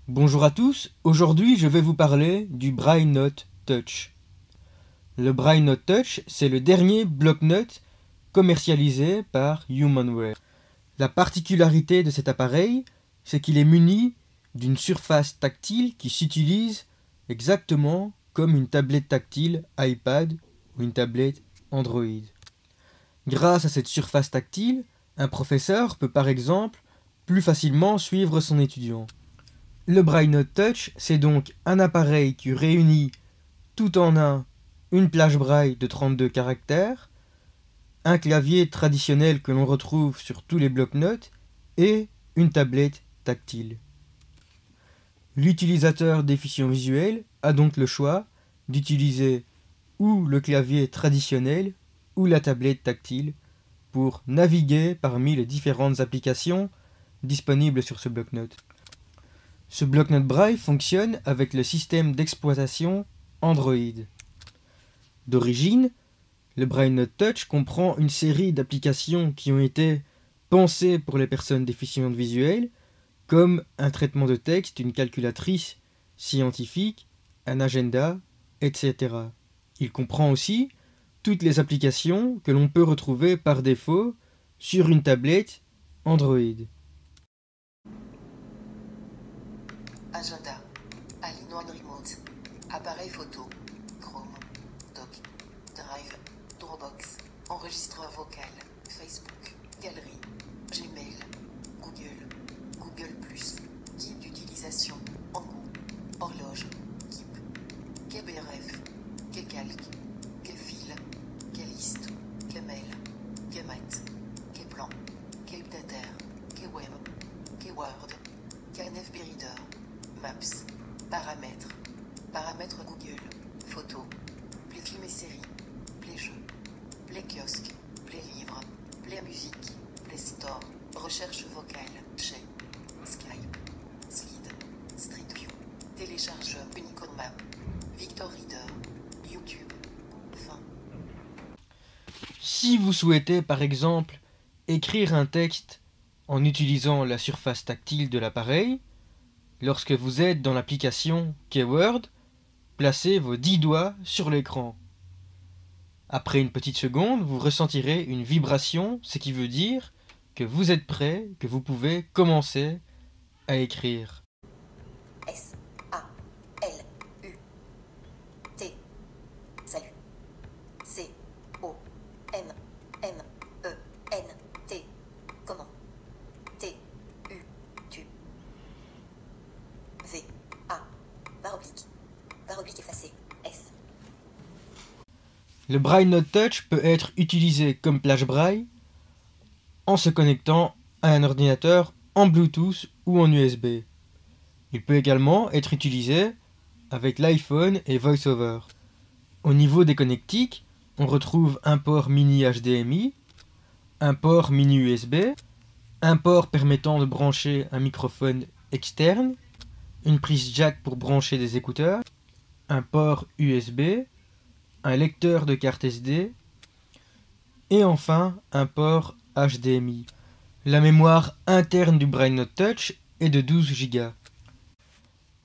Bonjour à tous, aujourd'hui je vais vous parler du Braille Note Touch. Le Braille Note Touch, c'est le dernier bloc-notes commercialisé par Humanware. La particularité de cet appareil, c'est qu'il est muni d'une surface tactile qui s'utilise exactement comme une tablette tactile iPad ou une tablette Android. Grâce à cette surface tactile, un professeur peut par exemple plus facilement suivre son étudiant. Le Braille Note Touch, c'est donc un appareil qui réunit tout en un une plage braille de 32 caractères, un clavier traditionnel que l'on retrouve sur tous les blocs-notes et une tablette tactile. L'utilisateur déficient visuel a donc le choix d'utiliser ou le clavier traditionnel ou la tablette tactile pour naviguer parmi les différentes applications disponibles sur ce bloc-notes. Ce bloc-notes Braille fonctionne avec le système d'exploitation Android. D'origine, le Braille Note Touch comprend une série d'applications qui ont été pensées pour les personnes déficientes visuelles, comme un traitement de texte, une calculatrice scientifique, un agenda, etc. Il comprend aussi toutes les applications que l'on peut retrouver par défaut sur une tablette Android. Agenda, All-in-One Remote, appareil photo, Chrome, Doc, Drive, Dropbox, enregistreur vocal, Facebook, Galerie, Gmail, Google, Google+, guide d'utilisation, Angot, horloge, Keep, KBRF, Kcalc, Kfil, Klist, Kmail, Kmat, Kplan, Kupdater, Kweb, Kword, KNFB Reader, Maps, Paramètres, Paramètres Google, Photos, Play Film et Séries, Play Jeux, Play Kiosque, Play Livre, Play Musique, Play Store, Recherche vocale, Chez, Skype, Slide, Street View, Téléchargeur Unicode Map, Victor Reader, YouTube, fin. Si vous souhaitez par exemple écrire un texte en utilisant la surface tactile de l'appareil, lorsque vous êtes dans l'application Keyword, placez vos 10 doigts sur l'écran. Après une petite seconde, vous ressentirez une vibration, ce qui veut dire que vous êtes prêt, que vous pouvez commencer à écrire. S-A-L-U-T. Salut. C-O-M-M-E-N-T. Comment? T-U-Tu. V-A. Barre oblique effacée. S. Le Braille Note Touch peut être utilisé comme plage braille en se connectant à un ordinateur en Bluetooth ou en USB. Il peut également être utilisé avec l'iPhone et VoiceOver. Au niveau des connectiques, on retrouve un port mini HDMI, un port mini USB, un port permettant de brancher un microphone externe, une prise jack pour brancher des écouteurs, un port USB, un lecteur de carte SD et enfin un port HDMI. La mémoire interne du Braille Note Touch est de 12 Go.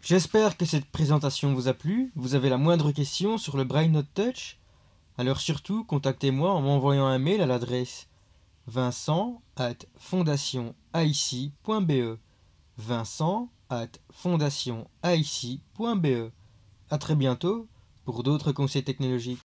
J'espère que cette présentation vous a plu. Vous avez la moindre question sur le Braille Note Touch? Alors surtout, contactez-moi en m'envoyant un mail à l'adresse vincent@fondationaici.be vincent@fondationaici.be. À très bientôt pour d'autres conseils technologiques.